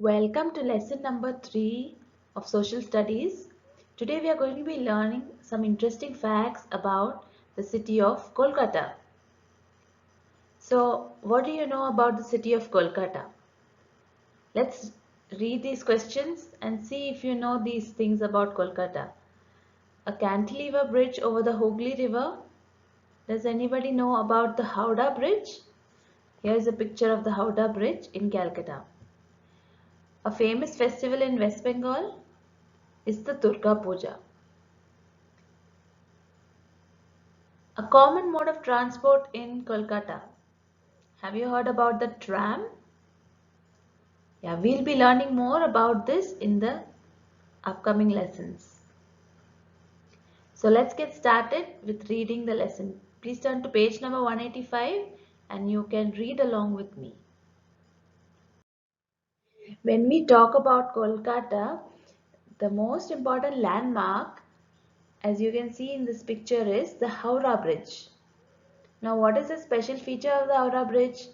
Welcome to lesson number 3 of social studies. Today we are going to be learning some interesting facts about the city of Kolkata. So, what do you know about the city of Kolkata? Let's read these questions and see if you know these things about Kolkata. A cantilever bridge over the Hooghly River. Does anybody know about the Howrah Bridge? Here is a picture of the Howrah Bridge in Calcutta. A famous festival in West Bengal is the Durga Puja. A common mode of transport in Kolkata. Have you heard about the tram? Yeah, we'll be learning more about this in the upcoming lessons. So let's get started with reading the lesson. Please turn to page number 185 and you can read along with me. When we talk about Kolkata, the most important landmark, as you can see in this picture, is the Howrah Bridge. Now, what is the special feature of the Howrah Bridge?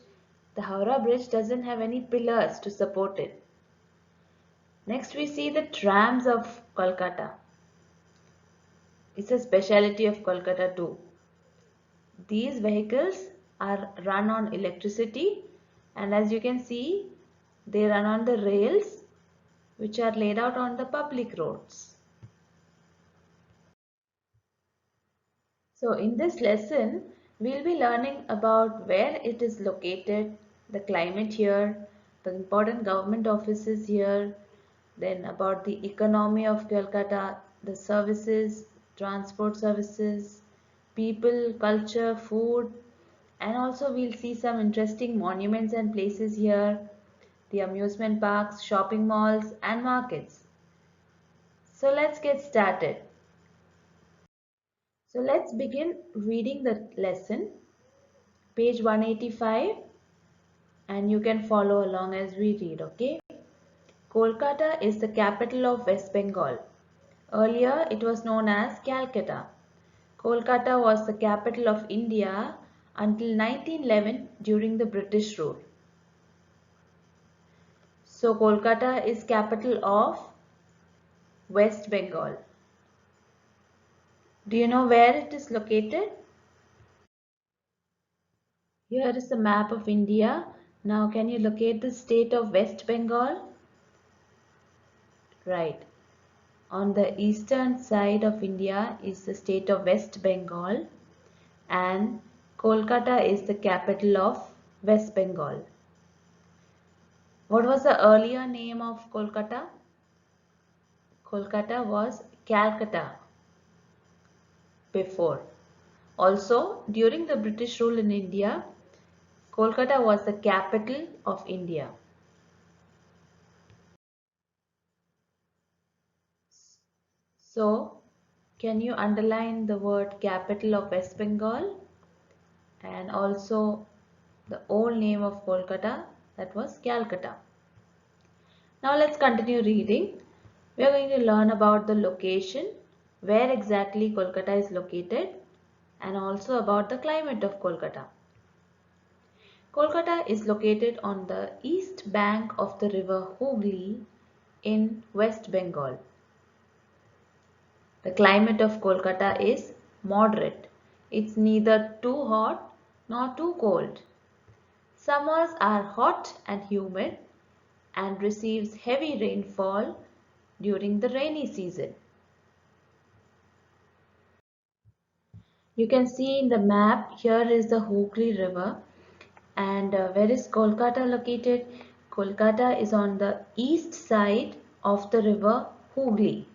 The Howrah Bridge doesn't have any pillars to support it. Next, we see the trams of Kolkata. It's a speciality of Kolkata too. These vehicles are run on electricity, and as you can see, they run on the rails which are laid out on the public roads. So in this lesson, we'll be learning about where it is located, the climate here, the important government offices here, then about the economy of Kolkata, the services, transport services, people, culture, food, and also we'll see some interesting monuments and places here, the amusement parks, shopping malls, and markets. So let's get started. So let's begin reading the lesson, page 185, and you can follow along as we read, okay? Kolkata is the capital of West Bengal. Earlier it was known as Calcutta. Kolkata was the capital of India until 1911 during the British rule. So Kolkata is capital of West Bengal. Do you know where it is located? Here is the map of India. Now can you locate the state of West Bengal? Right. On the eastern side of India is the state of West Bengal and Kolkata is the capital of West Bengal. What was the earlier name of Kolkata? Kolkata was Calcutta before. Also, during the British rule in India, Kolkata was the capital of India. So, can you underline the word capital of West Bengal and also the old name of Kolkata, that was Calcutta. Now let's continue reading. We are going to learn about the location, where exactly Kolkata is located, and also about the climate of Kolkata. Kolkata is located on the east bank of the river Hooghly in West Bengal. The climate of Kolkata is moderate. It's neither too hot nor too cold. Summers are hot and humid and receives heavy rainfall during the rainy season. You can see in the map here is the Hooghly River and where is Kolkata located? Kolkata is on the east side of the river Hooghly.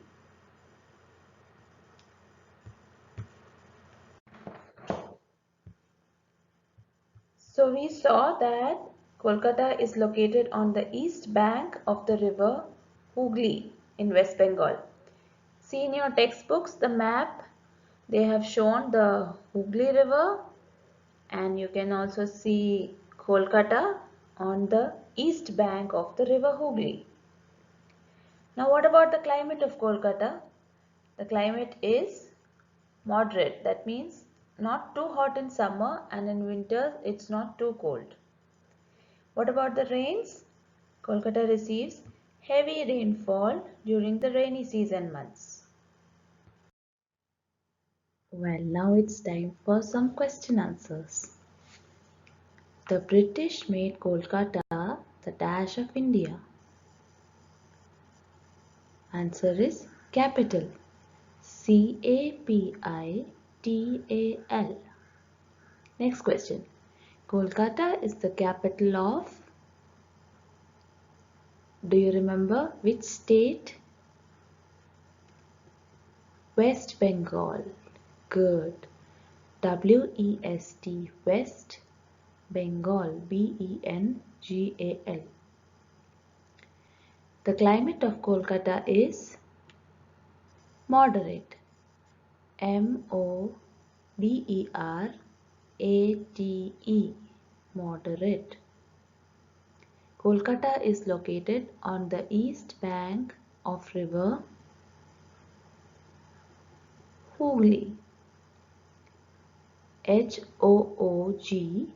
So we saw that Kolkata is located on the east bank of the river Hooghly in West Bengal. See in your textbooks the map, they have shown the Hooghly River and you can also see Kolkata on the east bank of the river Hooghly. Now what about the climate of Kolkata? The climate is moderate, that means not too hot in summer and in winter it's not too cold. What about the rains? Kolkata receives heavy rainfall during the rainy season months. Well, now it's time for some question answers. The British made Kolkata the dash of India. Answer is capital. Capital. Next question. Kolkata is the capital of. Do you remember which state? West Bengal. Good. WEST. West Bengal. BENGAL. The climate of Kolkata is moderate. Moderate. Moderate. Kolkata is located on the east bank of river Hooghly. HOOGHLY.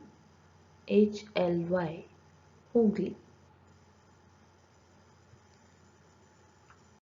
Hooghly.